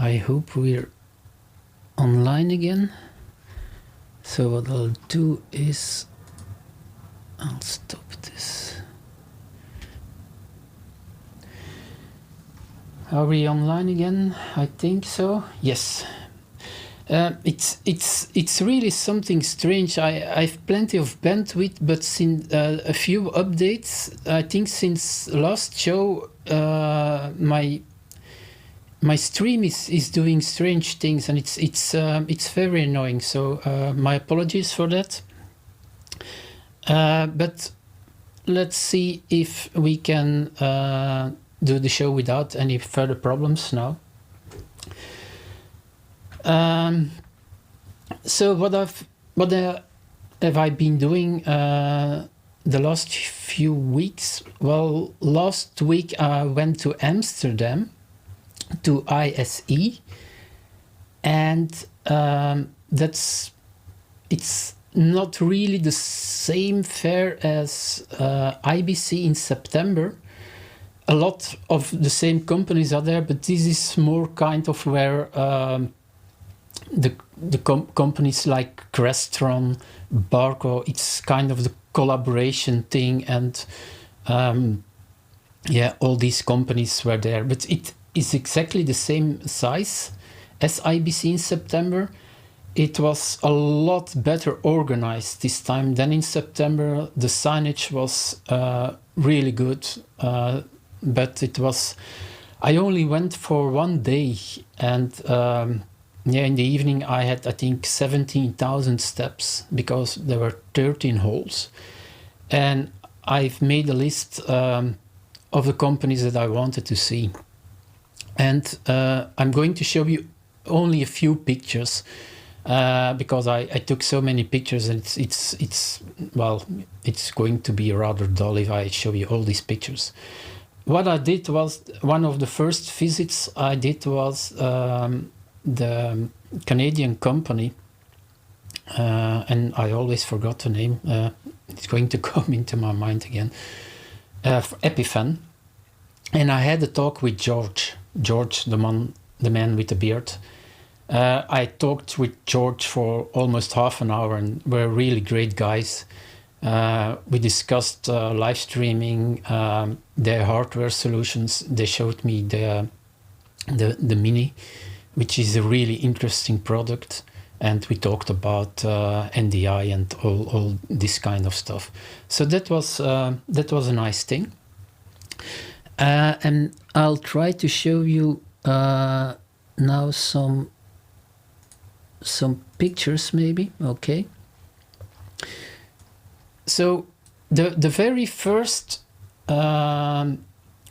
I hope we're online again. So what I'll do is I'll stop this. Are we online again? I think so. Yes. It's really something strange. I've plenty of bandwidth, but since a few updates, I think since last show, my stream is doing strange things, and it's very annoying. So my apologies for that. But let's see if we can do the show without any further problems now. So what have I been doing the last few weeks? Well, last week I went to Amsterdam to ISE, and it's not really the same fair as IBC in September. A lot of the same companies are there, but this is more kind of where the companies like Crestron, Barco, it's kind of the collaboration thing, and yeah, all these companies were there, but it is exactly the same size as IBC in September. It was a lot better organized this time than in September. The signage was really good, but it was, I only went for one day, and yeah, in the evening I had, I think, 17,000 steps because there were 13 holes. And I've made a list of the companies that I wanted to see. And I'm going to show you only a few pictures because I took so many pictures, and it's well, it's going to be rather dull if I show you all these pictures. What I did was, one of the first visits I did was the Canadian company, and I always forgot the name. It's going to come into my mind again. Epiphan, and I had a talk with George, the man with the beard. I talked with George for almost half an hour, and we're really great guys. We discussed live streaming, their hardware solutions. They showed me the Mini, which is a really interesting product, and we talked about NDI and all this kind of stuff. So that was a nice thing. And I'll try to show you now some pictures maybe. Okay. So the very first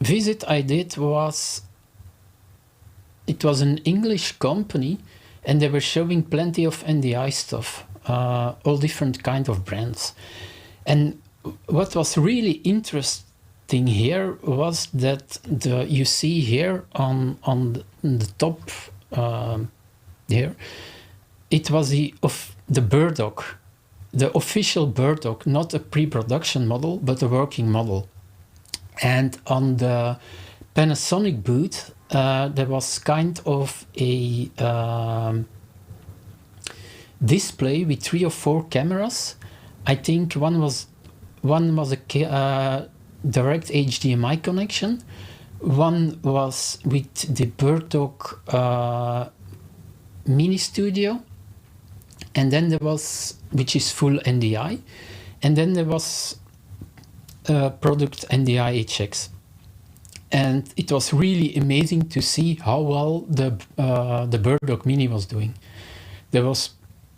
visit I did was, it was an English company, and they were showing plenty of NDI stuff, all different kind of brands. And what was really interesting here was that you see here on the top here, it was the Burdock, the official Burdock, not a pre-production model, but a working model. And on the Panasonic booth, there was kind of a display with 3 or 4 cameras. I think one was a direct HDMI connection. One was with the Burdock Mini Studio, and then there was, which is full NDI, and then there was product NDI HX. And it was really amazing to see how well the Burdock Mini was doing.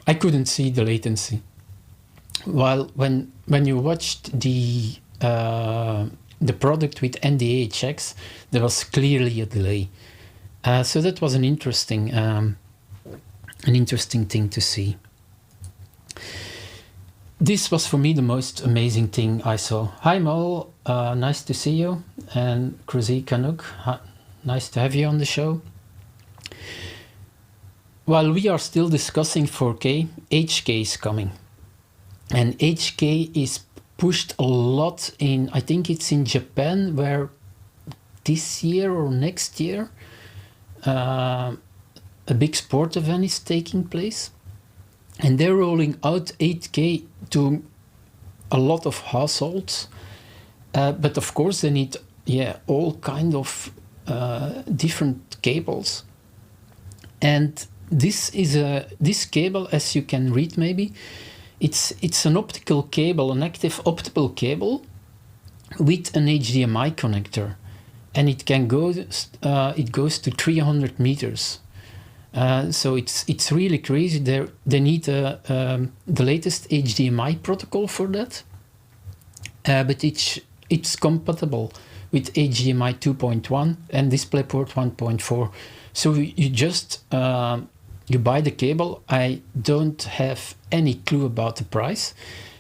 I couldn't see the latency. While when you watched the product with NDI HX, there was clearly a delay. So that was an interesting thing to see. This was for me the most amazing thing I saw. Hi Mol, nice to see you. And Kruzi Kanuk, nice to have you on the show. While we are still discussing 4K, HK is coming. And HK is pushed a lot in, I think it's in Japan, where this year or next year, a big sport event is taking place, and they're rolling out 8K to a lot of households. But of course, they need all kind of different cables. And this cable, as you can read maybe, it's an optical cable, an active optical cable with an HDMI connector, and it can go. It goes to 300 meters. So it's really crazy. They need the latest HDMI protocol for that, but it's compatible with HDMI 2.1 and DisplayPort 1.4. So you just you buy the cable. I don't have any clue about the price.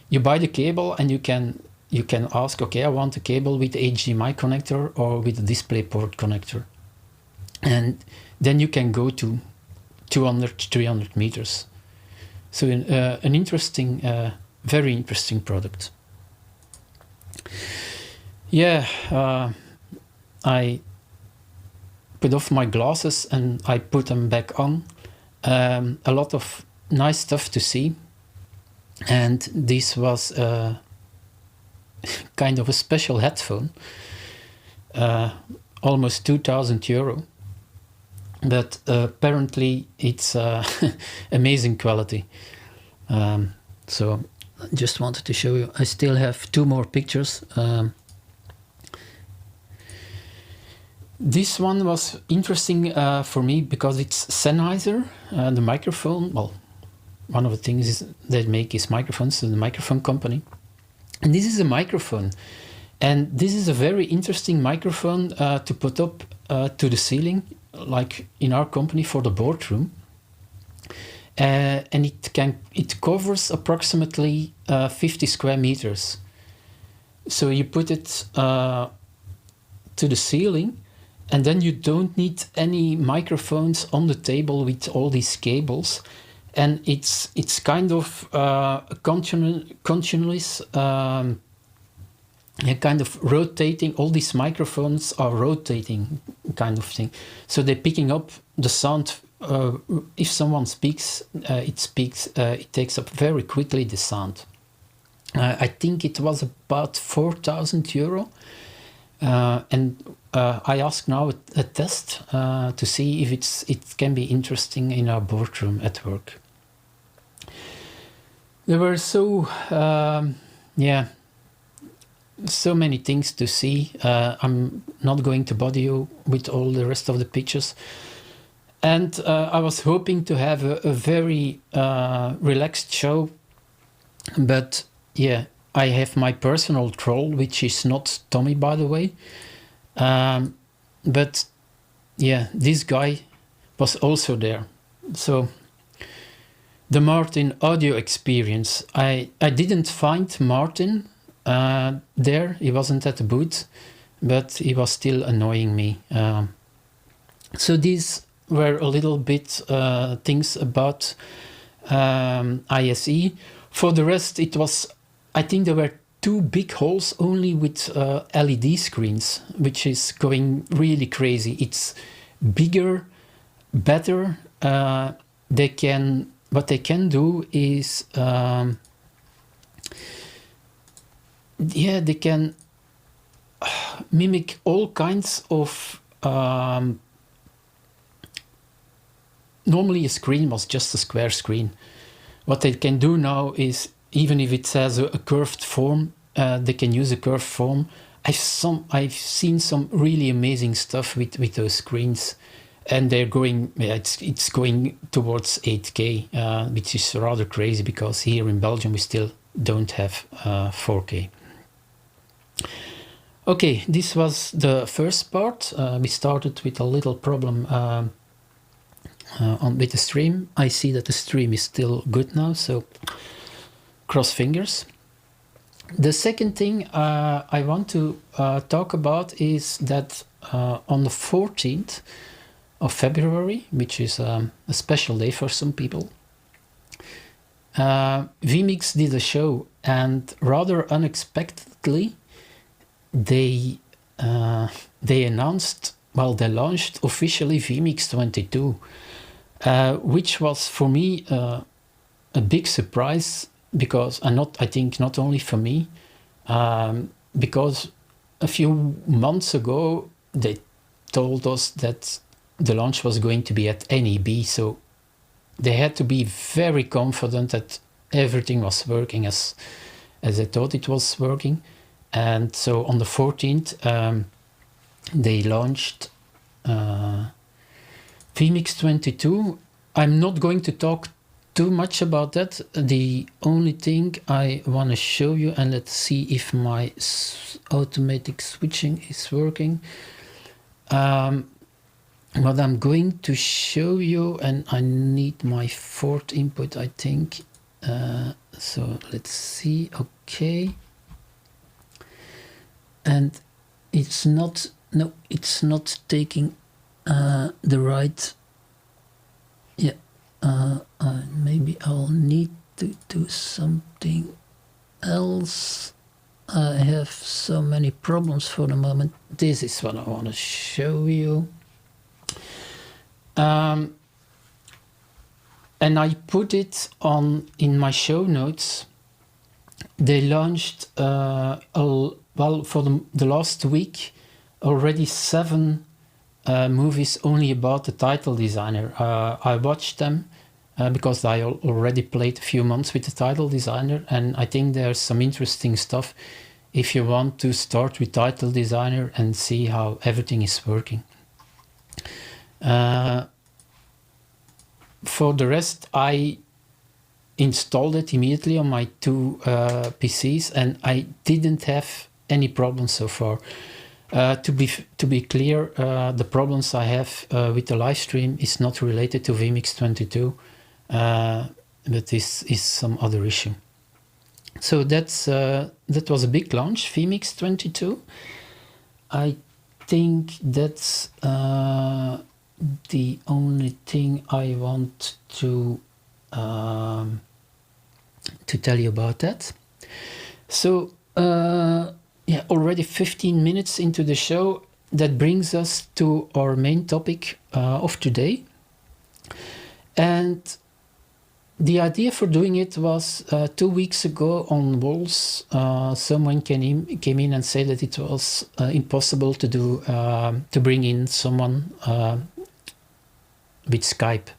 You buy the cable and you can ask, okay, I want a cable with HDMI connector or with a DisplayPort connector, and then you can go to 200-300 meters. So an interesting, very interesting product. Yeah, I put off my glasses and I put them back on. A lot of nice stuff to see, and this was kind of a special headphone, almost 2,000 euro. But apparently it's amazing quality. So I just wanted to show you. I still have 2 more pictures. This one was interesting for me because it's Sennheiser, the microphone. Well, one of the things they make is microphones, so the microphone company. And this is a microphone. And this is a very interesting microphone to put up to the ceiling, like in our company for the boardroom, and it covers approximately 50 square meters. So you put it to the ceiling, and then you don't need any microphones on the table with all these cables, and it's kind of continuous. Kind of rotating. All these microphones are rotating, kind of thing. So they're picking up the sound. If someone speaks, it takes up very quickly the sound. I think it was about 4,000 euro. And I asked now a test to see if it can be interesting in our boardroom at work. There were so many things to see. I'm not going to bother you with all the rest of the pictures. And I was hoping to have a very relaxed show. But yeah, I have my personal troll, which is not Tommy, by the way. But yeah, this guy was also there. So the Martin audio experience. I didn't find Martin there. He wasn't at the booth, but he was still annoying me. So these were a little bit things about ISE. For the rest, it was, I think there were 2 big halls only with LED screens, which is going really crazy. It's bigger, better. What they can do is they can mimic all kinds of. Normally, a screen was just a square screen. What they can do now is, even if it has a curved form, they can use a curved form. I've seen some really amazing stuff with those screens, and they're going. It's going towards 8K, which is rather crazy because here in Belgium we still don't have 4K. Okay, this was the first part. We started with a little problem with the stream. I see that the stream is still good now, so cross fingers. The second thing I want to talk about is that on the 14th of February, which is a special day for some people, vMix did a show, and rather unexpectedly they announced, well, they launched officially vMix 22. which was for me a big surprise, because I think not only for me, because a few months ago they told us that the launch was going to be at NEB, so they had to be very confident that everything was working as I thought it was working. And so on the 14th they launched vMix 22. I'm not going to talk too much about that. The only thing I want to show you, and let's see if my automatic switching is working. What I'm going to show you, and I need my fourth input, I think. So let's see. Okay. And it's not taking the right. Yeah. Maybe I'll need to do something else. I have so many problems for the moment. This is what I want to show you. And I put it in my show notes. They launched, for the last week, already 7 movies only about the title designer. I watched them because I already played a few months with the title designer, and I think there's some interesting stuff if you want to start with title designer and see how everything is working. For the rest, I installed it immediately on my 2 PCs, and I didn't have any problems so far. To be clear, the problems I have with the live stream is not related to vMix 22, but this is some other issue. So that was a big launch, vMix 22. I think that's the only thing I want to tell you about that. So yeah, already 15 minutes into the show. That brings us to our main topic of today. And the idea for doing it was 2 weeks ago on SOLS. Someone came in and said that it was impossible to do to bring in someone with Skype.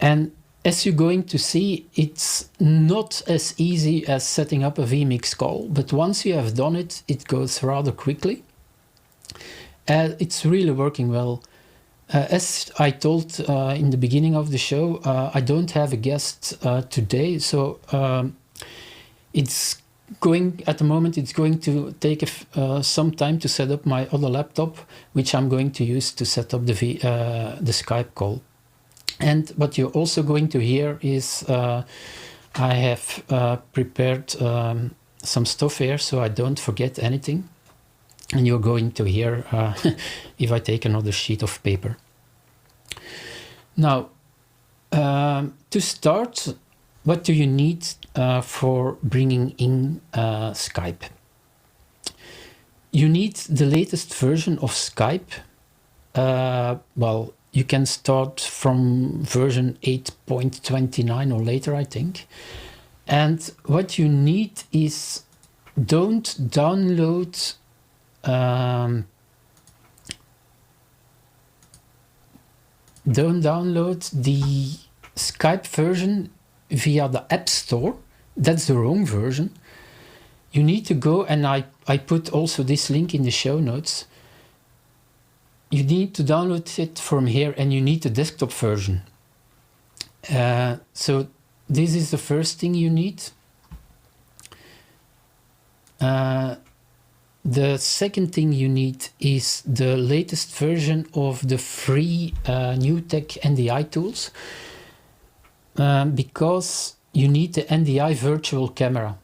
And as you're going to see, it's not as easy as setting up a vMix call, but once you have done it, it goes rather quickly. It's really working well. As I told in the beginning of the show, I don't have a guest today, so it's going at the moment. It's going to take some time to set up my other laptop, which I'm going to use to set up the Skype call. And what you're also going to hear is I have prepared some stuff here, so I don't forget anything. And you're going to hear if I take another sheet of paper. Now, to start, what do you need for bringing in Skype? You need the latest version of Skype. Well, you can start from version 8.29 or later, I think. And what you need is don't download the Skype version via the App Store. That's the wrong version. You need to go, and I put also this link in the show notes. You need to download it from here, and you need the desktop version. So this is the first thing you need. The second thing you need is the latest version of the free new tech NDI tools, because you need the NDI virtual camera.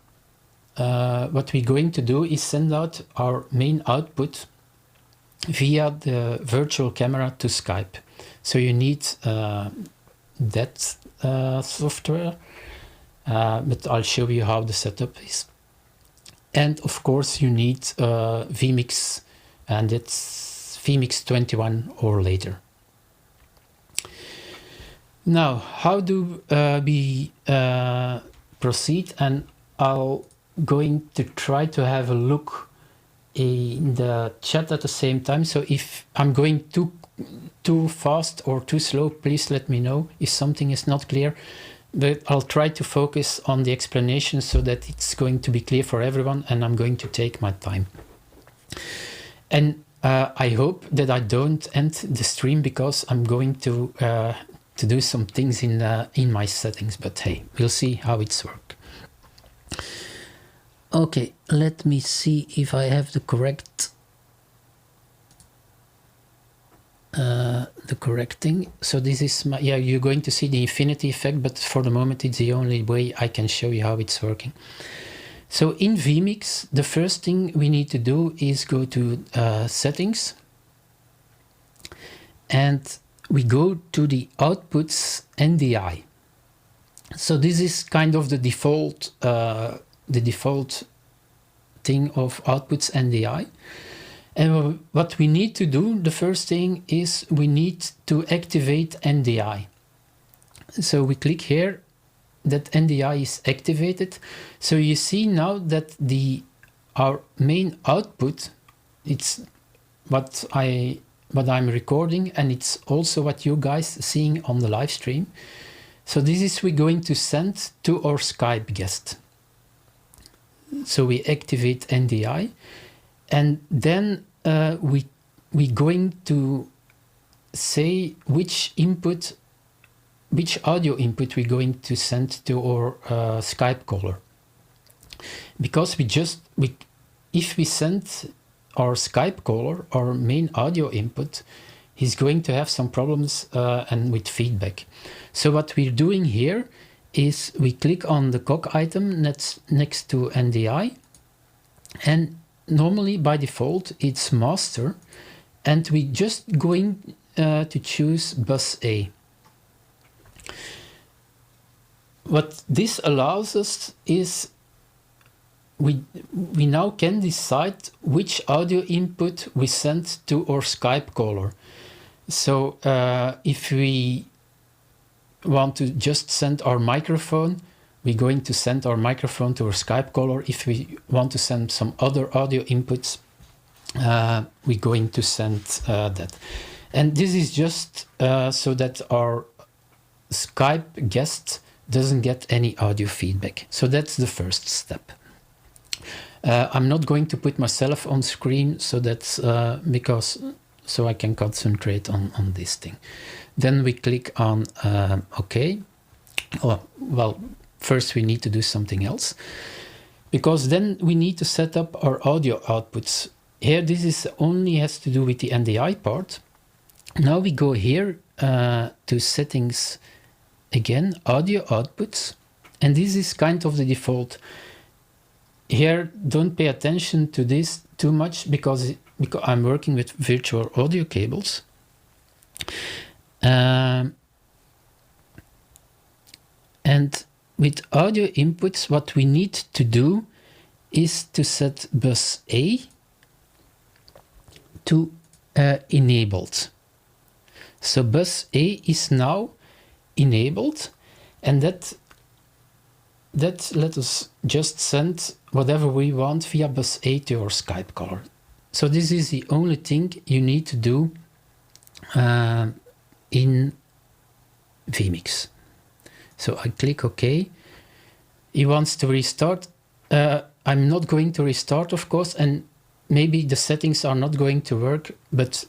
What we're going to do is send out our main output via the virtual camera to Skype. So you need that software, but I'll show you how the setup is. And of course you need vMix, and it's vMix 21 or later. Now, how do we proceed? And I'll going to try to have a look in the chat at the same time. So if I'm going too fast or too slow, please let me know if something is not clear. But I'll try to focus on the explanation so that it's going to be clear for everyone, and I'm going to take my time. And I hope that I don't end the stream because I'm going to do some things in my settings. But hey, we'll see how it's work. Okay, let me see if I have the correct thing. So this is my, yeah, you're going to see the infinity effect, but for the moment it's the only way I can show you how it's working. So in vMix, the first thing we need to do is go to settings, and we go to the outputs NDI. So this is kind of the default thing of outputs NDI. And what we need to do, the first thing is we need to activate NDI. So we click here that NDI is activated. So you see now that our main output, it's what I'm recording, and it's also what you guys seeing on the live stream. So this is we're going to send to our Skype guest. So we activate NDI, and then we're going to say which audio input we're going to send to our Skype caller. Because if we send our Skype caller our main audio input, he's going to have some problems and with feedback. So what we're doing here is we click on the cog item next to NDI, and normally by default it's master, and we just going to choose bus A. What this allows us is we now can decide which audio input we send to our Skype caller. So if we want to just send our microphone, we're going to send our microphone to our Skype caller. If we want to send some other audio inputs, we're going to send that. And this is just so that our Skype guest doesn't get any audio feedback. So that's the first step. I'm not going to put myself on screen, so that's so I can concentrate on this thing. Then we click on OK. Oh, well, first we need to do something else, because then we need to set up our audio outputs. Here, this is only has to do with the NDI part. Now we go here to settings again, audio outputs, and this is kind of the default. Here, don't pay attention to this too much because I'm working with virtual audio cables. And with audio inputs, what we need to do is to set bus A to enabled. So bus A is now enabled, and that let us just send whatever we want via bus A to our Skype caller. So this is the only thing you need to do in vMix. So I click OK. He wants to restart. I'm not going to restart, of course, and maybe the settings are not going to work, but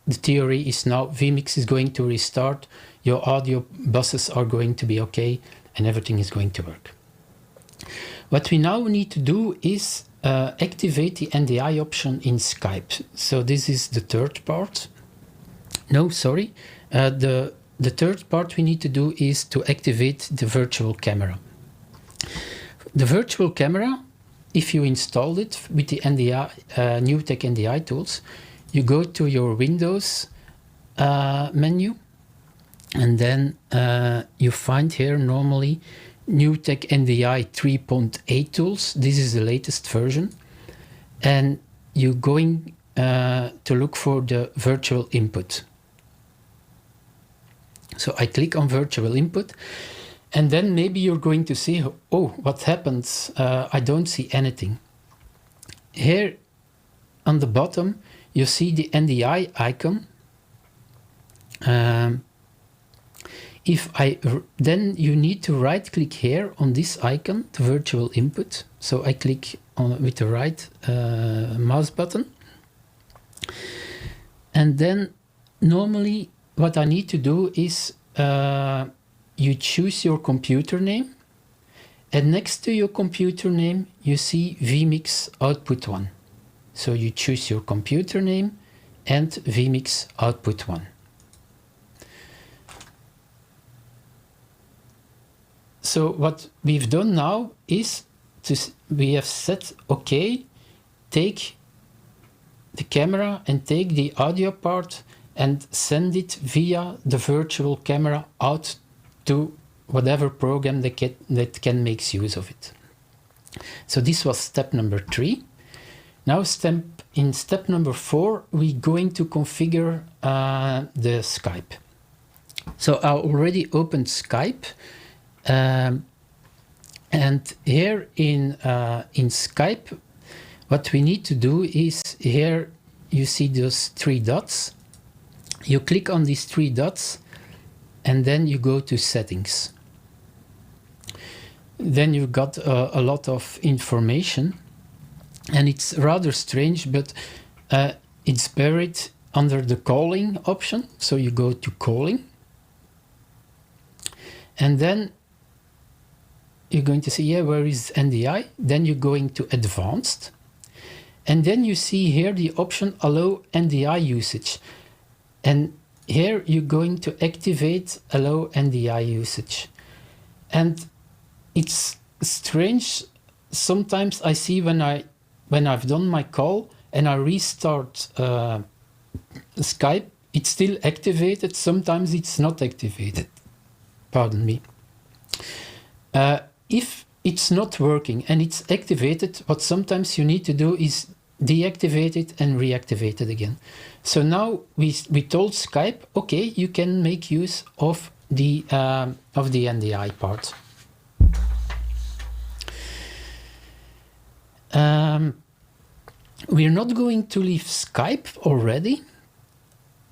the theory is now vMix is going to restart, your audio buses are going to be okay, and everything is going to work. What we now need to do is activate the NDI option in Skype. So this is the third part. No, sorry. The third part we need to do is to activate the virtual camera. The virtual camera, if you installed it with the NDI, NewTek NDI tools, you go to your Windows menu, and then you find here normally NewTek NDI 3.8 tools. This is the latest version, and you're going to look for the virtual input. So I click on virtual input, and then maybe you're going to see, oh, what happens? I don't see anything. Here on the bottom, you see the NDI icon. Then you need to right click here on this icon, the virtual input. So I click on with the right mouse button. And then normally what I need to do is you choose your computer name, and next to your computer name you see vMix output 1. So you choose your computer name and vMix output 1. So what we've done now is we have said, okay, take the camera and take the audio part and send it via the virtual camera out to whatever program that can make use of it. So this was step number 3. Now in step number 4, we're going to configure the Skype. So I already opened Skype. And here in Skype, what we need to do is, here you see those 3 dots. You click on these 3 dots and then you go to settings. Then you got a lot of information, and it's rather strange, but it's buried under the calling option. So you go to calling, and then you're going to see, yeah, where is NDI? Then you're going to advanced. And then you see here the option allow NDI usage. And here you're going to activate allow NDI usage. And it's strange. Sometimes I see when I've done my call and I restart Skype, it's still activated. Sometimes it's not activated. Pardon me. If it's not working and it's activated, what sometimes you need to do is deactivate it and reactivate it again. So now we told Skype, okay, you can make use of the NDI part. We're not going to leave Skype already,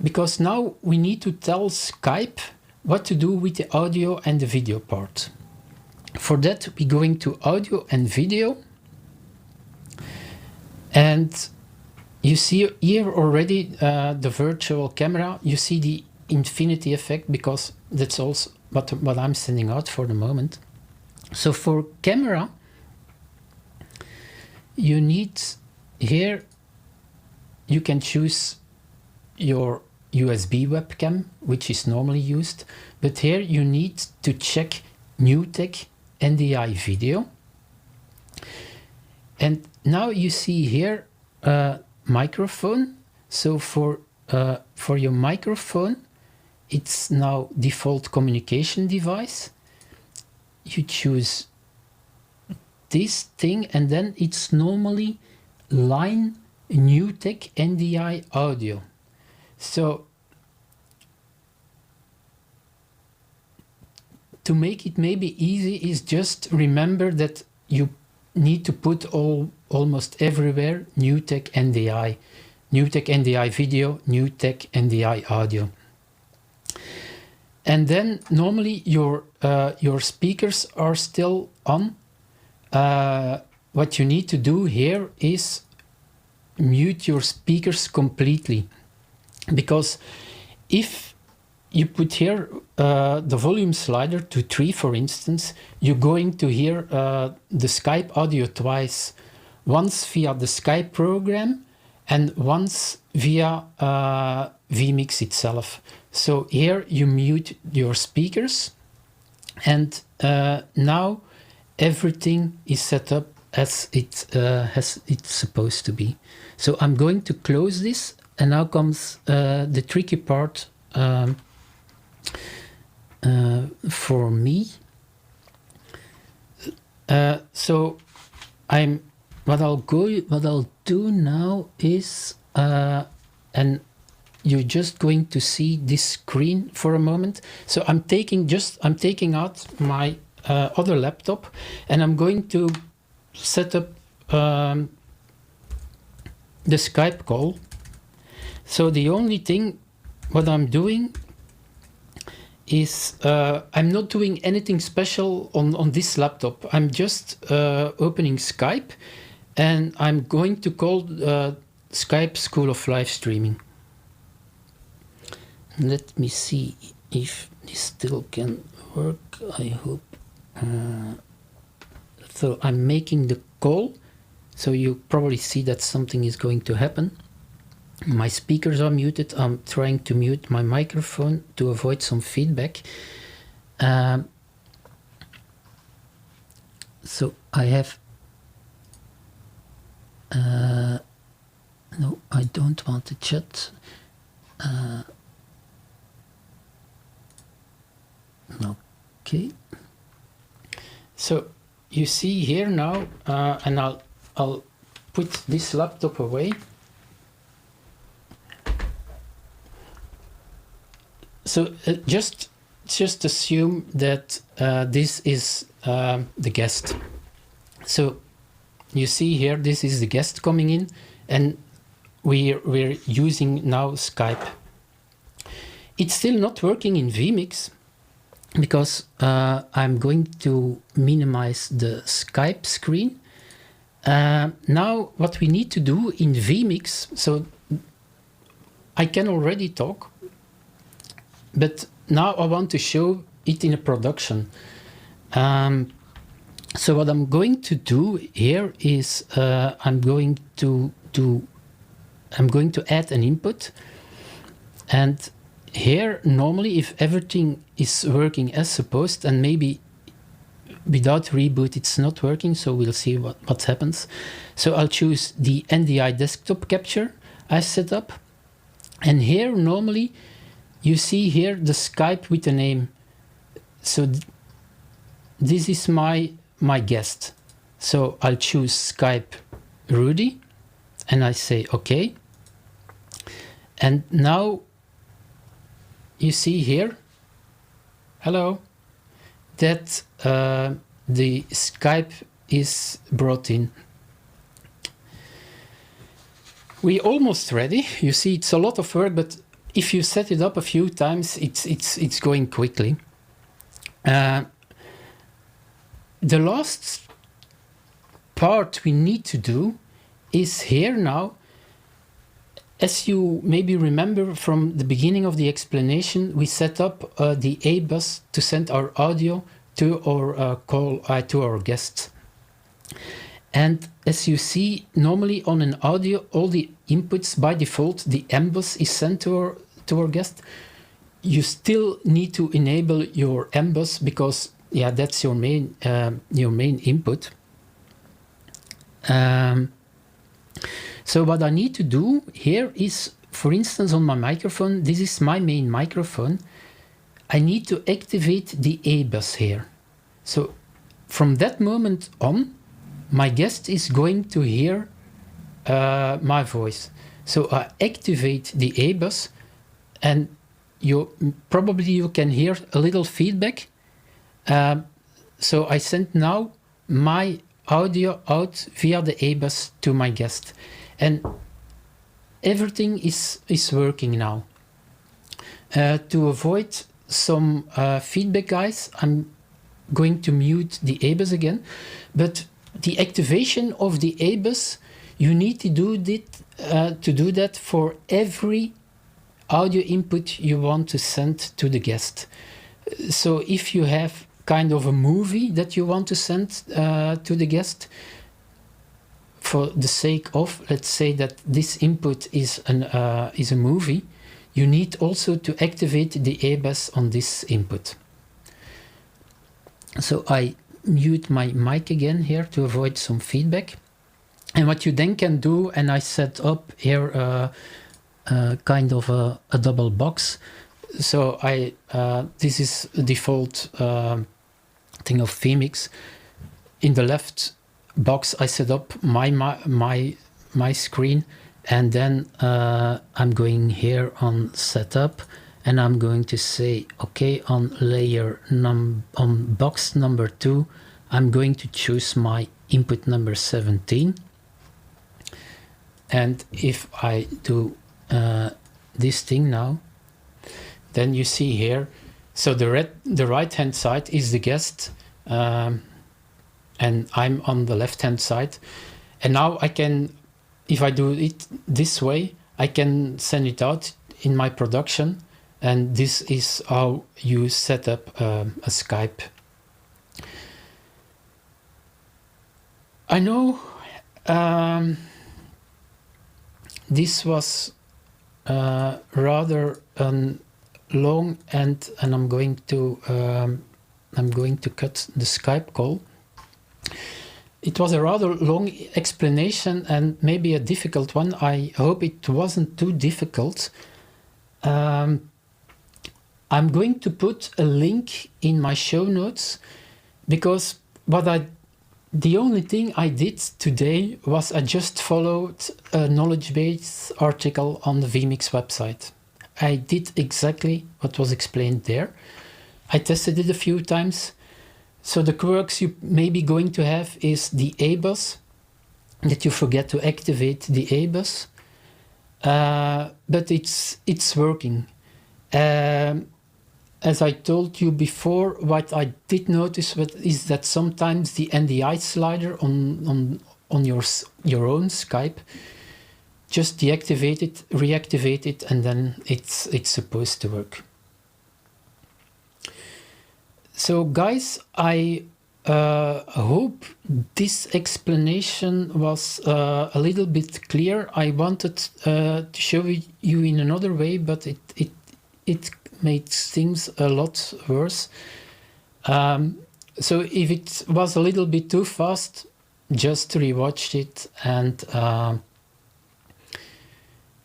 because now we need to tell Skype what to do with the audio and the video part. For that, we're going to audio and video. And you see here already the virtual camera. You see the infinity effect, because that's also what I'm sending out for the moment. So for camera, you need here, you can choose your USB webcam, which is normally used. But here you need to check New Tech NDI video. And now you see here microphone. So for your microphone, it's now default communication device. You choose this thing, and then it's normally line New Tech NDI audio. So to make it maybe easy is just remember that you need to put almost everywhere New Tech NDI, New Tech NDI video, New Tech NDI audio. And then normally your speakers are still on. What you need to do here is mute your speakers completely, because if you put here the volume slider to 3, for instance, you're going to hear the Skype audio twice, once via the Skype program and once via vMix itself. So here you mute your speakers, and now everything is set up as it's supposed to be. So I'm going to close this, and now comes the tricky part for me. So what I'll do now is, and you're just going to see this screen for a moment. So I'm taking out my other laptop, and I'm going to set up the Skype call. So the only thing what I'm doing is I'm not doing anything special on this laptop. I'm just opening Skype, and I'm going to call Skype School of Live Streaming. Let me see if this still can work. I hope. So I'm making the call, so you probably see that something is going to happen. My speakers are muted. I'm trying to mute my microphone to avoid some feedback. So I have... no, I don't want to chat. Okay. So you see here now, and I'll put this laptop away. So just assume that this is the guest. So you see here, this is the guest coming in, and we're using now Skype. It's still not working in vMix because I'm going to minimize the Skype screen. Now what we need to do in vMix, so I can already talk, but now I want to show it in a production. So what I'm going to do here is I'm going to add an input, and here normally if everything is working as supposed, and maybe without reboot it's not working, so we'll see what happens. So I'll choose the NDI desktop capture I set up, and here normally you see here the Skype with a name. So this is my guest. So I'll choose Skype Rudy, and I say OK. And now you see here, hello, that the Skype is brought in. We're almost ready. You see, it's a lot of work, but if you set it up a few times, it's going quickly. The last part we need to do is here now. As you maybe remember from the beginning of the explanation, we set up the A bus to send our audio to our call to our guests. And as you see, normally on an audio, all the inputs by default, the M bus is sent to our guest. You still need to enable your M bus because that's your main input. So what I need to do here is, for instance, on my microphone, this is my main microphone. I need to activate the A bus here. So from that moment on, my guest is going to hear my voice. So I activate the A bus, and you can hear a little feedback. So I send now my audio out via the A bus to my guest, and everything is working now. To avoid some feedback, guys, I'm going to mute the A bus again, but the activation of the A bus, you need to do that for every audio input you want to send to the guest. So if you have kind of a movie that you want to send to the guest, for the sake of, let's say that this input is a movie, you need also to activate the A bus on this input. So I mute my mic again here to avoid some feedback. And what you then can do, and I set up here kind of a double box. So this is the default thing of vMix. In the left box I set up my screen, And then I'm going here on setup, and I'm going to say, okay, on layer on box number 2, I'm going to choose my input number 17. And if I do this thing now, then you see here, so the right hand side is the guest, and I'm on the left hand side. And now I can, if I do it this way, I can send it out in my production, and this is how you set up a Skype. I know this was rather long, and I'm going to cut the Skype call. It was a rather long explanation and maybe a difficult one. I hope it wasn't too difficult. I'm going to put a link in my show notes, because the only thing I did today was I just followed a knowledge base article on the vMix website. I did exactly what was explained there. I tested it a few times. So the quirks you may be going to have is the A-bus, that you forget to activate the A-bus, but it's working. As I told you before, what I did notice is that sometimes the NDI slider on your own Skype, just deactivate it, reactivate it, and then it's supposed to work. So guys, I hope this explanation was a little bit clear. I wanted to show you in another way, but it made things a lot worse. So if it was a little bit too fast, just rewatch it. And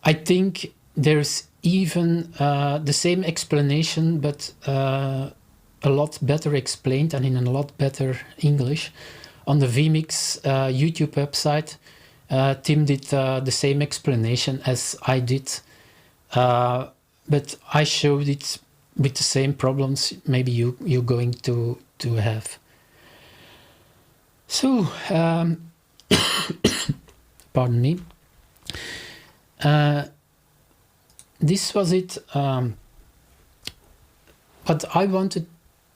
I think there's even the same explanation, but a lot better explained and in a lot better English on the vMix YouTube website. Tim did the same explanation as I did, but I showed it with the same problems maybe you're going to have. So pardon me, this was it, what I wanted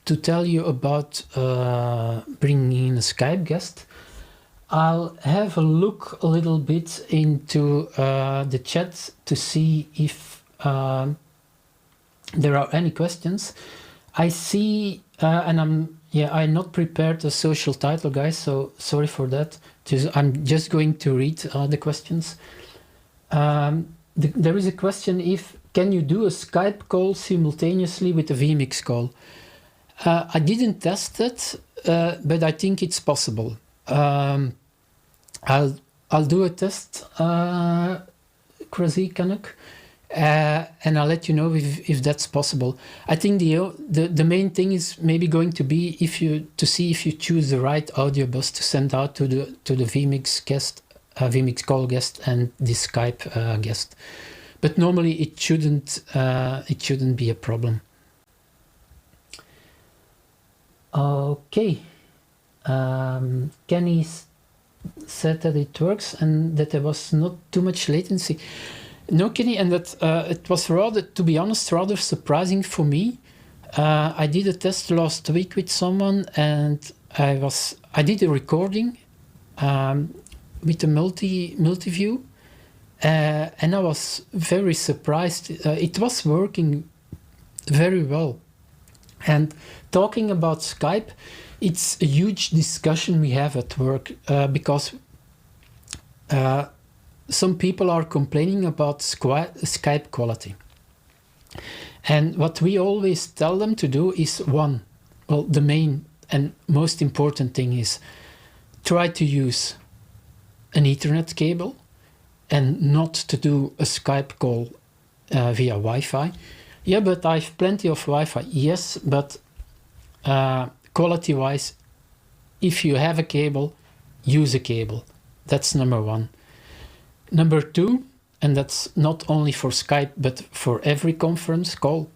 to tell you about bringing in a Skype guest. I'll have a look a little bit into the chat to see if there are any questions. I see, and I'm not prepared a social title, guys, so sorry for that. I'm just going to read the questions. There is a question, can you do a Skype call simultaneously with a vMix call? I didn't test it, but I think it's possible. I'll do a test, Crazy Canuck, and I'll let you know if that's possible. I think the main thing is maybe going to be to see if you choose the right audio bus to send out to the vMix guest, vMix call guest, and the Skype guest. But normally it shouldn't be a problem. Okay, Kenny said that it works and that there was not too much latency. No, Kenny, and that it was rather, to be honest, rather surprising for me. I did a test last week with someone, and I did a recording with a multi-view, and I was very surprised. It was working very well. And talking about Skype, it's a huge discussion we have at work, because some people are complaining about Skype quality. And what we always tell them to do is the main and most important thing is try to use an Ethernet cable and not to do a Skype call via Wi-Fi. Yeah, but I have plenty of Wi-Fi. Yes, but quality-wise, if you have a cable, use a cable. That's number one. Number two, and that's not only for Skype, but for every conference call,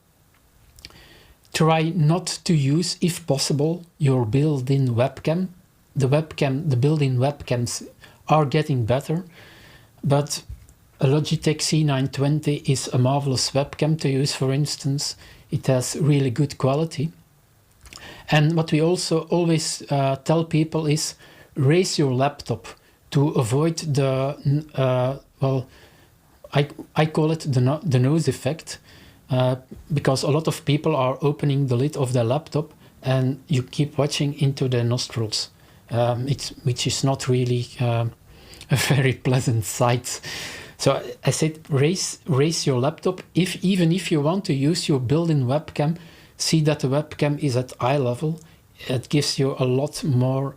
try not to use, if possible, your built-in webcam. The built-in webcams are getting better, but a Logitech C920 is a marvelous webcam to use, for instance. It has really good quality. And what we also always tell people is raise your laptop to avoid the, I call it the nose effect, because a lot of people are opening the lid of their laptop and you keep watching into their nostrils, which is not really a very pleasant sight. So I said raise your laptop. Even if you want to use your built-in webcam, see that the webcam is at eye level. It gives you a lot more,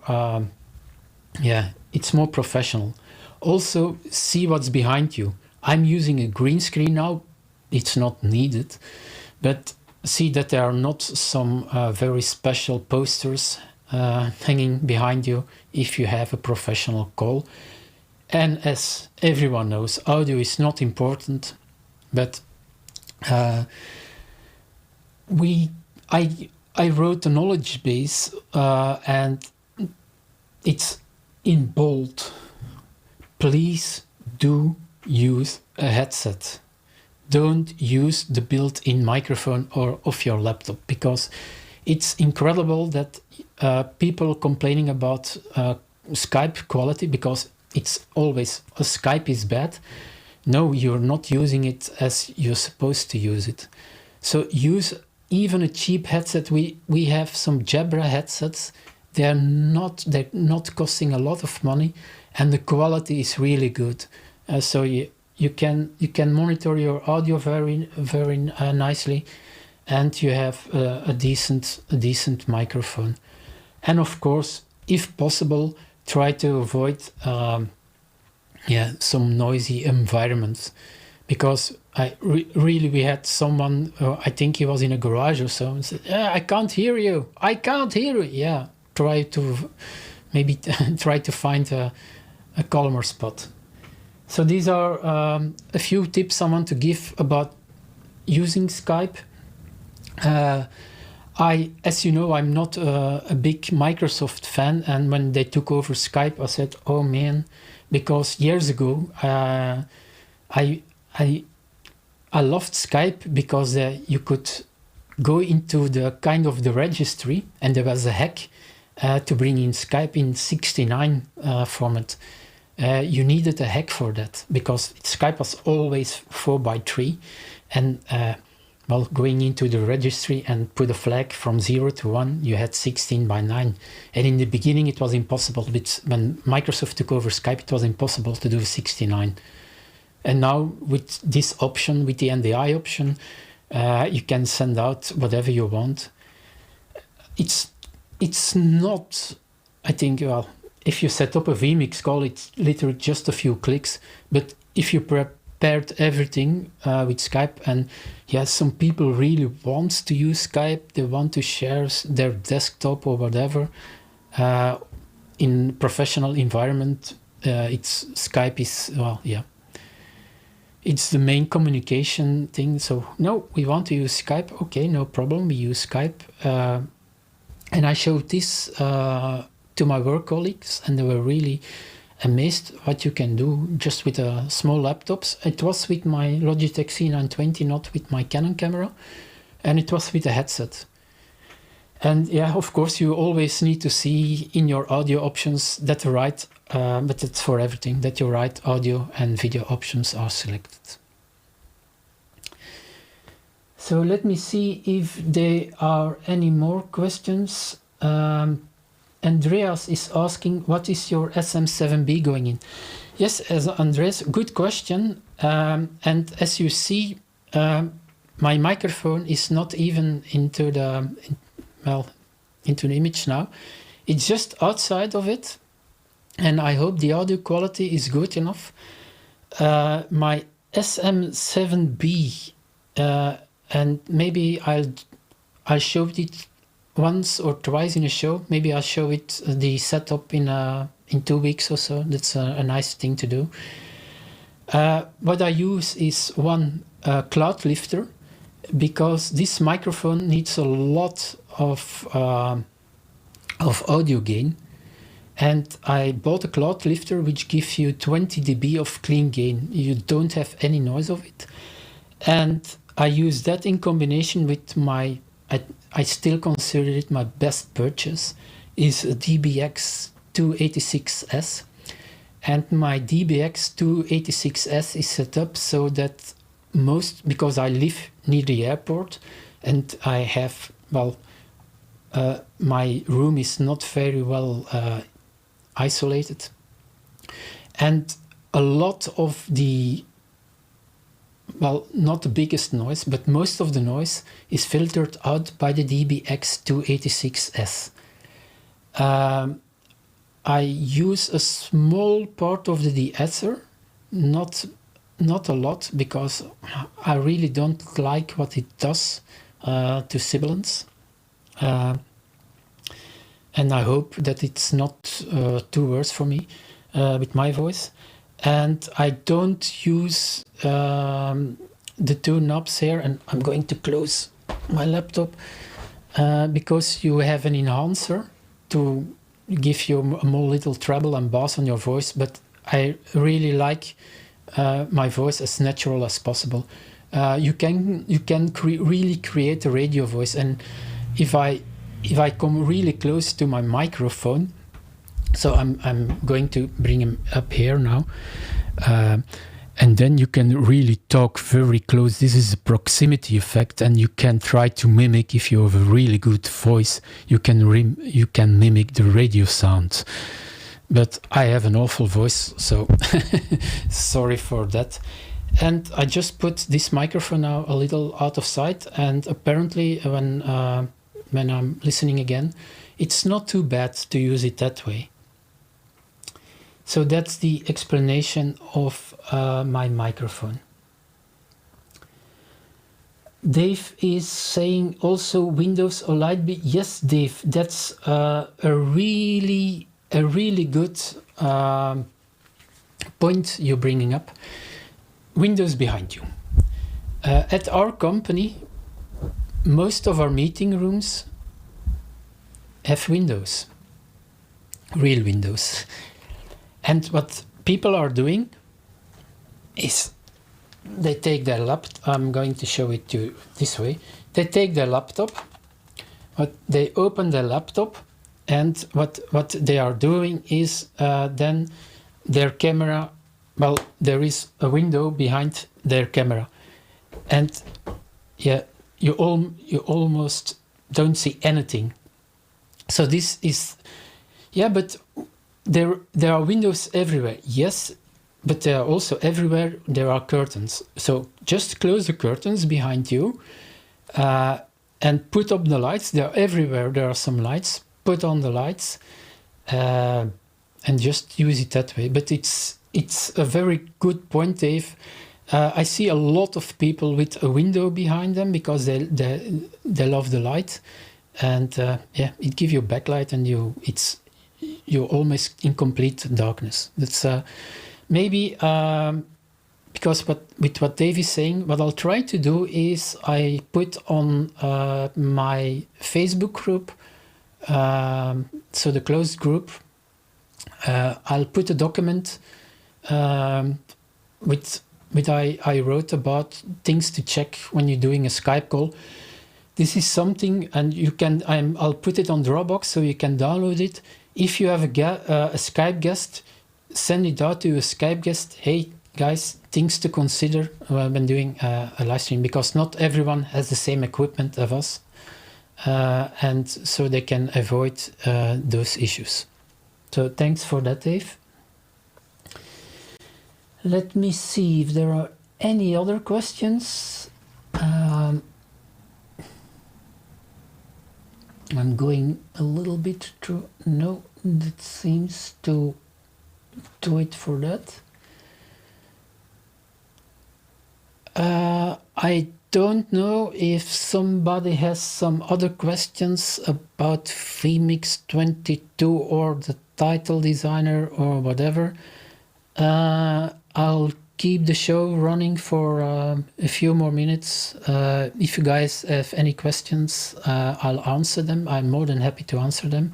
it's more professional. Also, see what's behind you. I'm using a green screen now. It's not needed, but see that there are not some very special posters hanging behind you if you have a professional call. And as everyone knows, audio is not important, but I wrote a knowledge base and it's in bold. Please do use a headset. Don't use the built-in microphone or of your laptop, because it's incredible that people complaining about Skype quality, because it's always Skype is bad. No, you're not using it as you're supposed to use it. So use even a cheap headset. We have some Jabra headsets. They're not costing a lot of money, and the quality is really good. So you can monitor your audio very nicely, and you have a decent microphone. And of course, if possible, try to avoid some noisy environments, because we had someone, I think he was in a garage or so, and said, I can't hear you. Yeah, try to find a calmer spot. So these are a few tips I want to give about using Skype. As you know, I'm not a big Microsoft fan, and when they took over Skype, I said, oh man, because years ago, I loved Skype because you could go into the registry, and there was a hack to bring in Skype in 69 format. You needed a hack for that, because Skype was always 4x3, and going into the registry and put a flag from 0 to 1, you had 16x9. And in the beginning it was impossible, but when Microsoft took over Skype, it was impossible to do 69. And now with this option, with the NDI option, you can send out whatever you want. It's not, I think, if you set up a vMix call, it's literally just a few clicks. But if you prepared everything with Skype, and some people really want to use Skype, they want to share their desktop or whatever in professional environment, Skype is, it's the main communication thing. So no, we want to use Skype. Okay, no problem, we use Skype. And I showed this to my work colleagues, and they were really amazed what you can do just with small laptops. It was with my Logitech C920, not with my Canon camera, and it was with a headset. And of course, you always need to see in your audio options that the right, but it's for everything, that your right audio and video options are selected. So let me see if there are any more questions. Andreas is asking, what is your SM7B going in? Yes, as Andreas, good question. And as you see, my microphone is not even into the image now. It's just outside of it, and I hope the audio quality is good enough. My SM7B, and maybe I'll show it once or twice in a show. Maybe I'll show it the setup in 2 weeks or so. That's a nice thing to do. What I use is one cloud lifter, because this microphone needs a lot of audio gain, and I bought a cloud lifter which gives you 20 dB of clean gain. You don't have any noise of it, and I use that in combination with my, I still consider it my best purchase, is a DBX 286S. And my DBX 286S is set up so that because I live near the airport and I have, my room is not very well isolated. And a lot of the, not the biggest noise, but most of the noise is filtered out by the DBX 286S. I use a small part of the de-esser, not a lot, because I really don't like what it does to sibilants. And I hope that it's not too worse for me with my voice. And I don't use the two knobs here, and I'm going to close my laptop because you have an enhancer to give you a more little treble and bass on your voice, but I really like my voice as natural as possible. You can really create a radio voice, and if I come really close to my microphone, so I'm going to bring him up here now, and then you can really talk very close. This is a proximity effect, and you can try to mimic, if you have a really good voice, you can mimic the radio sound. But I have an awful voice, so sorry for that. And I just put this microphone now a little out of sight, and apparently when I'm listening again, it's not too bad to use it that way. So that's the explanation of my microphone. Dave is saying also Windows or Lightbee. Yes, Dave, that's a really good point you're bringing up. Windows behind you. At our company, most of our meeting rooms have windows, real windows. And what people are doing is they take their laptop. I'm going to show it to you this way. They take their laptop, they open their laptop, and what they are doing is then their camera, there is a window behind their camera. And yeah, you almost don't see anything. So this is, but there are windows everywhere, yes, but there are also everywhere there are curtains. So just close the curtains behind you and put up the lights. They are everywhere. There are some lights. Put on the lights and just use it that way. But it's a very good point, Dave. I see a lot of people with a window behind them because they love the light, and it gives you backlight, and you're almost in complete darkness. That's maybe because with what Dave is saying, what I'll try to do is I put on my Facebook group, so the closed group, I'll put a document with I wrote about things to check when you're doing a Skype call. This is something, and you can. I'll put it on Dropbox so you can download it. If you have a Skype guest, send it out to a Skype guest. Hey guys, things to consider when doing a live stream, because not everyone has the same equipment as us, and so they can avoid those issues. So thanks for that, Dave. Let me see if there are any other questions. I'm going a little bit through. No, that seems to do it for that. I don't know if somebody has some other questions about vMix 22 or the title designer or whatever. I'll keep the show running for a few more minutes. If you guys have any questions, I'll answer them. I'm more than happy to answer them.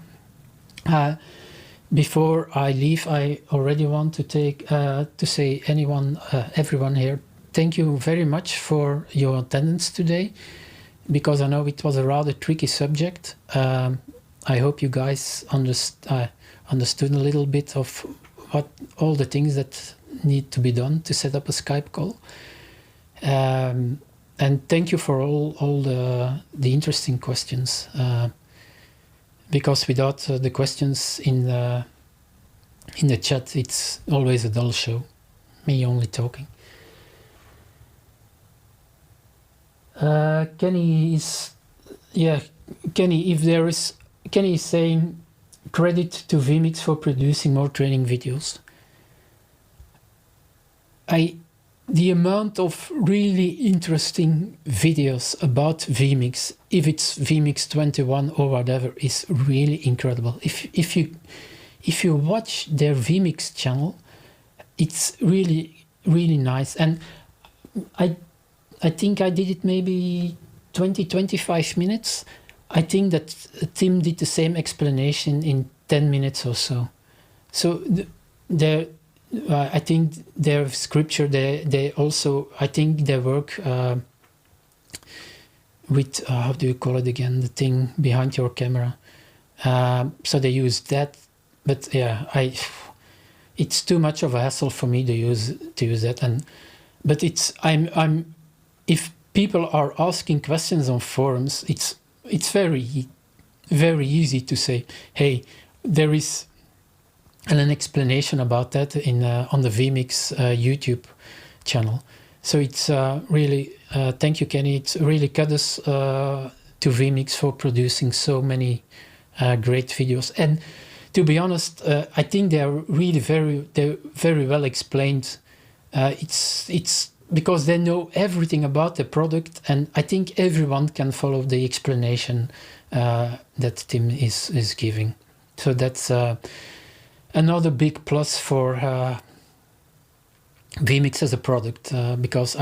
Before I leave, I already want to say everyone here, thank you very much for your attendance today, because I know it was a rather tricky subject. I hope you guys understood a little bit of what all the things that need to be done to set up a Skype call. And thank you for all the interesting questions. Because without the questions in the chat, it's always a dull show. Me only talking. Kenny is saying credit to vMix for producing more training videos. The amount of really interesting videos about vMix, if it's vMix 21 or whatever, is really incredible. If you watch their vMix channel, it's really, really nice. And I think I did it maybe 20-25 minutes. I think that Tim did the same explanation in 10 minutes or so. So I think their scripture, they also, I think they work with, how do you call it again, the thing behind your camera. So they use that, but yeah, it's too much of a hassle for me to use that. But if people are asking questions on forums, it's very, very easy to say, hey, there is an explanation about that on the vMix YouTube channel. So it's really, thank you, Kenny. It's really kudos to vMix for producing so many great videos. And to be honest, I think they are really very well explained. It's because they know everything about the product, and I think everyone can follow the explanation that Tim is giving. So that's another big plus for vMix as a product, because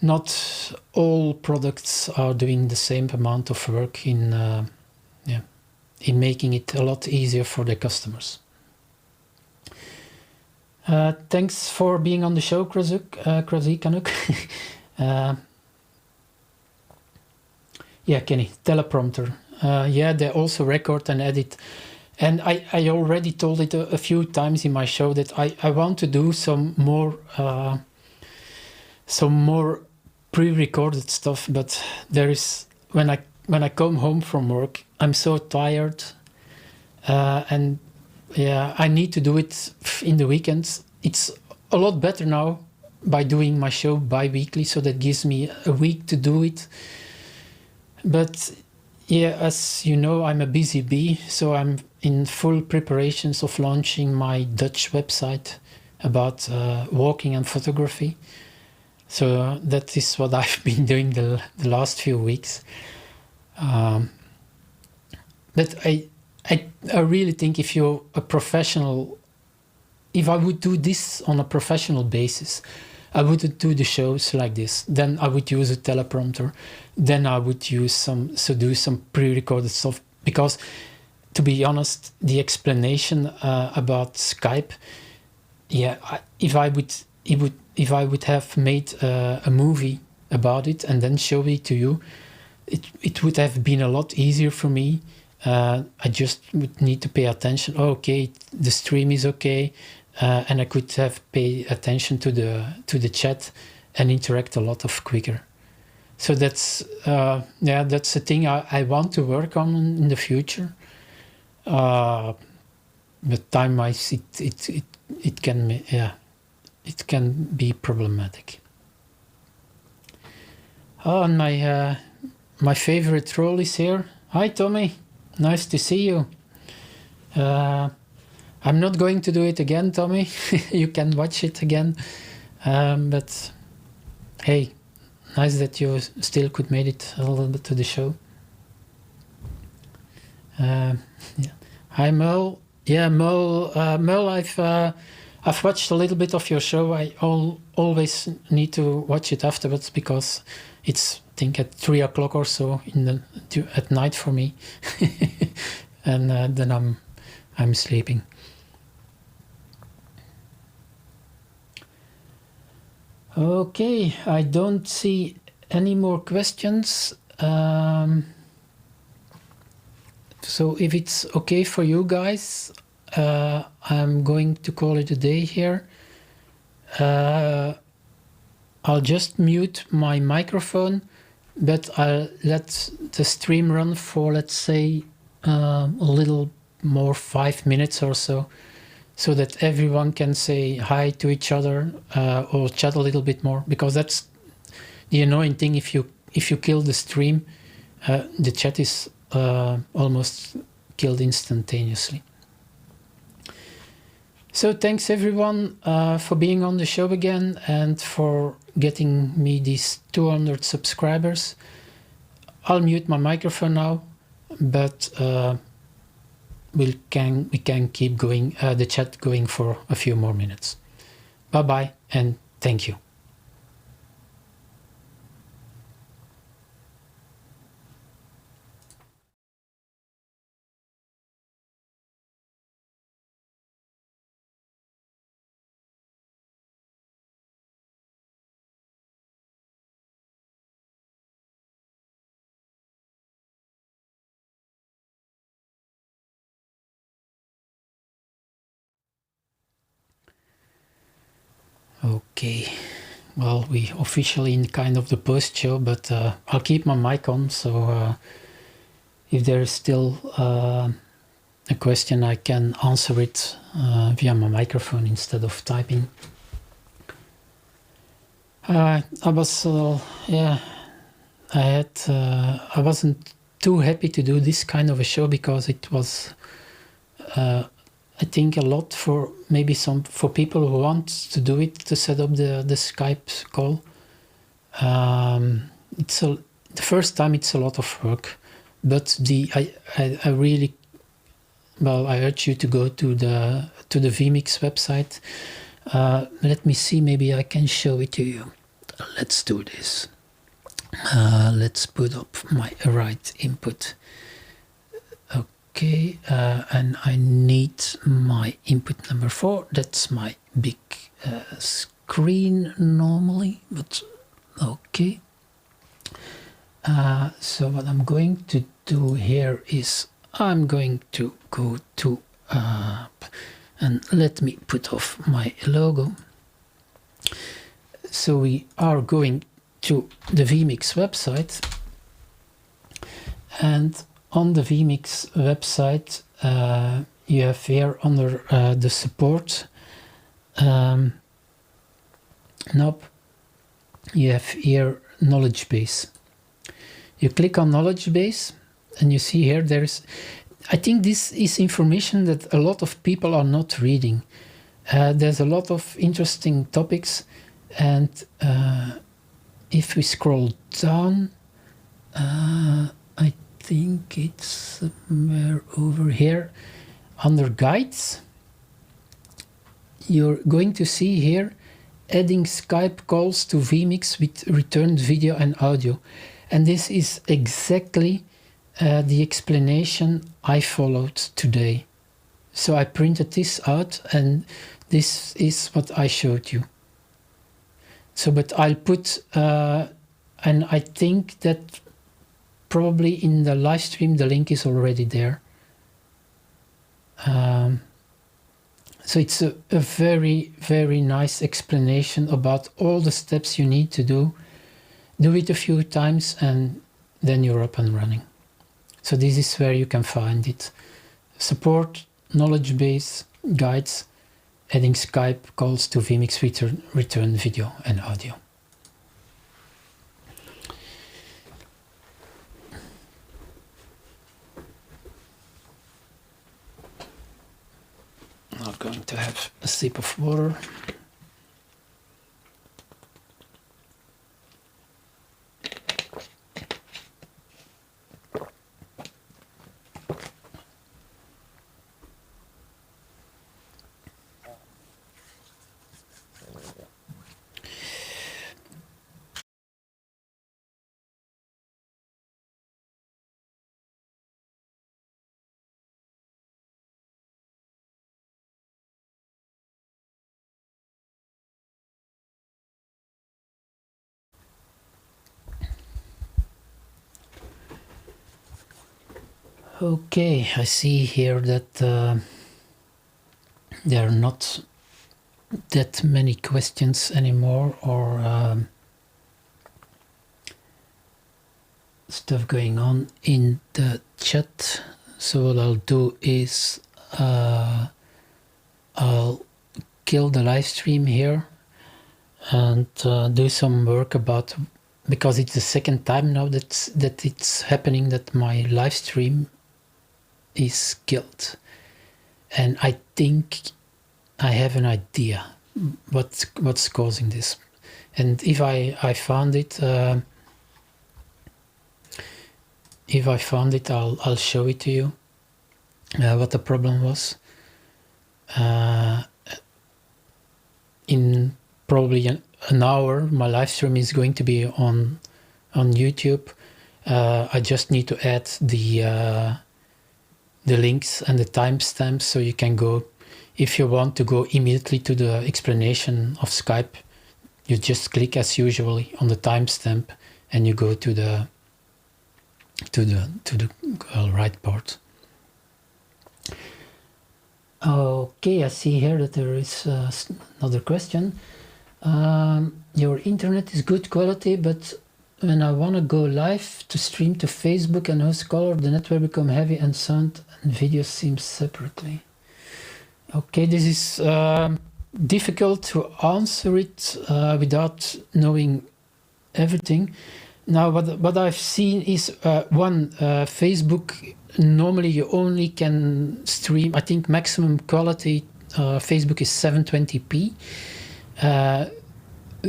not all products are doing the same amount of work in making it a lot easier for the customers. Thanks for being on the show, Krasik Kanuk. Yeah, Kenny, teleprompter. Yeah, they also record and edit. And I already told it a few times in my show that I want to do some more pre-recorded stuff, but there is, when I come home from work, I'm so tired, and yeah, I need to do it in the weekends. It's a lot better now by doing my show bi-weekly, so that gives me a week to do it. But yeah, as you know, I'm a busy bee, so I'm in full preparations of launching my Dutch website about walking and photography. So that is what I've been doing the last few weeks. But I really think if you're a professional, if I would do this on a professional basis, I wouldn't do the shows like this. Then I would use a teleprompter. Then I would do some pre-recorded stuff, because to be honest, the explanation about Skype, yeah, if I would have made a movie about it and then show it to you, it would have been a lot easier for me. I just would need to pay attention. Oh, okay, the stream is okay, and I could have paid attention to the chat and interact a lot quicker. So that's that's a thing I want to work on in the future. But time-wise, it can be problematic. Oh, and my favorite troll is here. Hi, Tommy. Nice to see you. I'm not going to do it again, Tommy. You can watch it again. But hey, nice that you still could made it a little bit to the show. Yeah. Hi, Mel. Yeah, Mel. I've watched a little bit of your show. I always need to watch it afterwards because it's, I think, at 3 o'clock or so at night for me, and then I'm sleeping. Okay, I don't see any more questions. So if it's okay for you guys, I'm going to call it a day here. I'll just mute my microphone, but I'll let the stream run for, let's say, a little more, 5 minutes or so that everyone can say hi to each other or chat a little bit more, because that's the annoying thing. If you kill the stream, the chat is almost killed instantaneously. So thanks everyone for being on the show again and for getting me these 200 subscribers. I'll mute my microphone now, but we can keep going the chat going for a few more minutes. Bye bye and thank you. Okay, well, we officially in kind of the post show, but I'll keep my mic on, so if there is still a question, I can answer it via my microphone instead of typing. I wasn't too happy to do this kind of a show because it was I think a lot for maybe for people who want to do it, to set up the Skype call. The first time it's a lot of work, but I really, well, I urge you to go to the vMix website. Let me see, maybe I can show it to you. Let's do this. Let's put up my right input. Okay, and I need my input number 4. That's my big screen normally, but okay. So what I'm going to do here is I'm going to go to and let me put off my logo. So we are going to the vMix website, and on the vMix website, you have here under the support knob, you have here knowledge base. You click on knowledge base, and you see here I think this is information that a lot of people are not reading. There's a lot of interesting topics, and if we scroll down, I think it's somewhere over here under guides. You're going to see here adding Skype calls to vMix with returned video and audio, and this is exactly the explanation I followed today. So I printed this out, and this is what I showed you. So, but I'll put and I think that probably in the live stream the link is already there. So it's a very, very nice explanation about all the steps you need to do. Do it a few times and then you're up and running. So this is where you can find it. Support, knowledge base, guides, adding Skype calls to vMix return video and audio. I'm going to have a sip of water. Okay, I see here that there are not that many questions anymore, or stuff going on in the chat. So what I'll do is I'll kill the live stream here and do some work about, because it's the second time now that it's happening that my live stream is killed, and I think I have an idea what's causing this. And if I found it, I'll show it to you, what the problem was. In probably an hour, my live stream is going to be on YouTube. I just need to add the links and the timestamps, so you can go, if you want to go immediately to the explanation of Skype, you just click as usually on the timestamp and you go to the right part. Okay, I see here that there is another question. Your internet is good quality, but when I want to go live to stream to Facebook and host caller, the network become heavy and sound and video seems separately. Okay, this is difficult to answer it without knowing everything. Now, what I've seen is Facebook, normally you only can stream, I think maximum quality Facebook is 720p.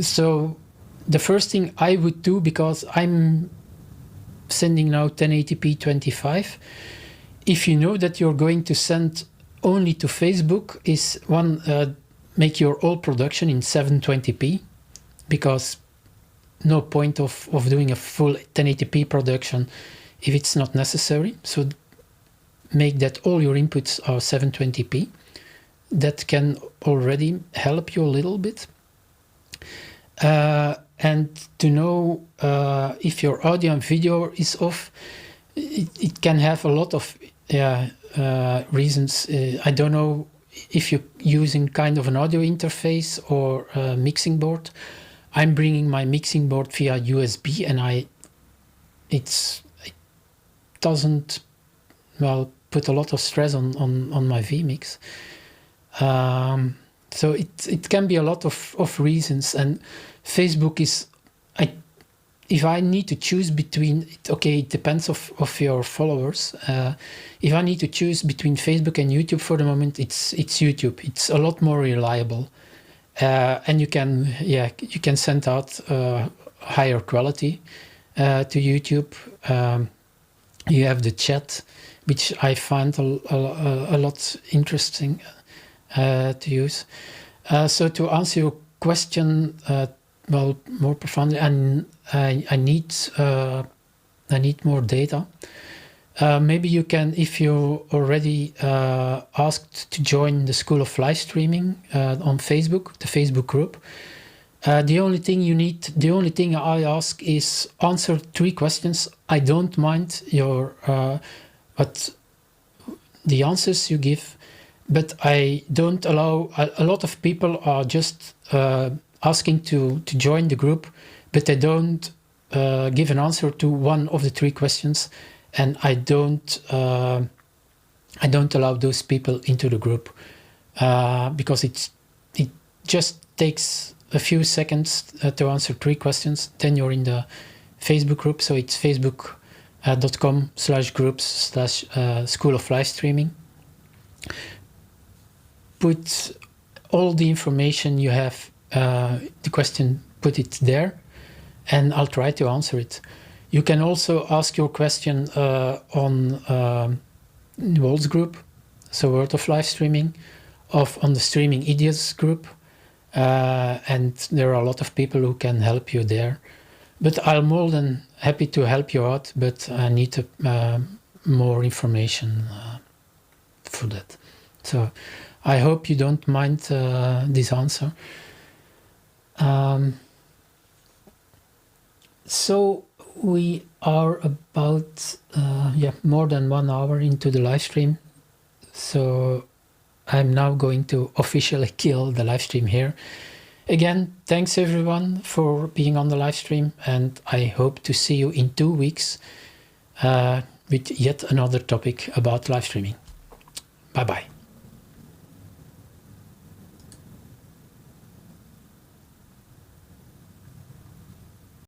So the first thing I would do, because I'm sending now 1080p 25, if you know that you're going to send only to Facebook, is make your whole production in 720p, because no point of doing a full 1080p production if it's not necessary. So make that all your inputs are 720p. That can already help you a little bit. And to know if your audio and video is off, it can have a lot of reasons. I don't know if you're using kind of an audio interface or a mixing board. I'm bringing my mixing board via USB, and it doesn't put a lot of stress on my vMix. So it can be a lot of reasons, and Facebook is, if I need to choose between, okay, it depends of your followers. If I need to choose between Facebook and YouTube for the moment, it's YouTube. It's a lot more reliable, and you can send out higher quality to YouTube. You have the chat, which I find a lot interesting to use. So to answer your question, more profoundly, and I need more data. Maybe you can, if you already asked to join the School of Live Streaming on Facebook, the Facebook group. The only thing I ask is answer 3 questions. I don't mind what the answers you give, but I don't allow. A lot of people are just asking to join the group, but they don't give an answer to one of the 3 questions, and I don't allow those people into the group because it just takes a few seconds to answer 3 questions. Then you're in the Facebook group, so it's facebook.com/groups/School of Live Streaming. Put all the information you have, the question, put it there, and I'll try to answer it. You can also ask your question on WOLS group, so World of Live Streaming, on the Streaming Idiots group, and there are a lot of people who can help you there. But I'm more than happy to help you out, but I need more information for that. So I hope you don't mind this answer. So we are about more than 1 hour into the live stream, so I'm now going to officially kill the live stream here. Again, thanks everyone for being on the live stream, and I hope to see you in 2 weeks with yet another topic about live streaming. Bye bye.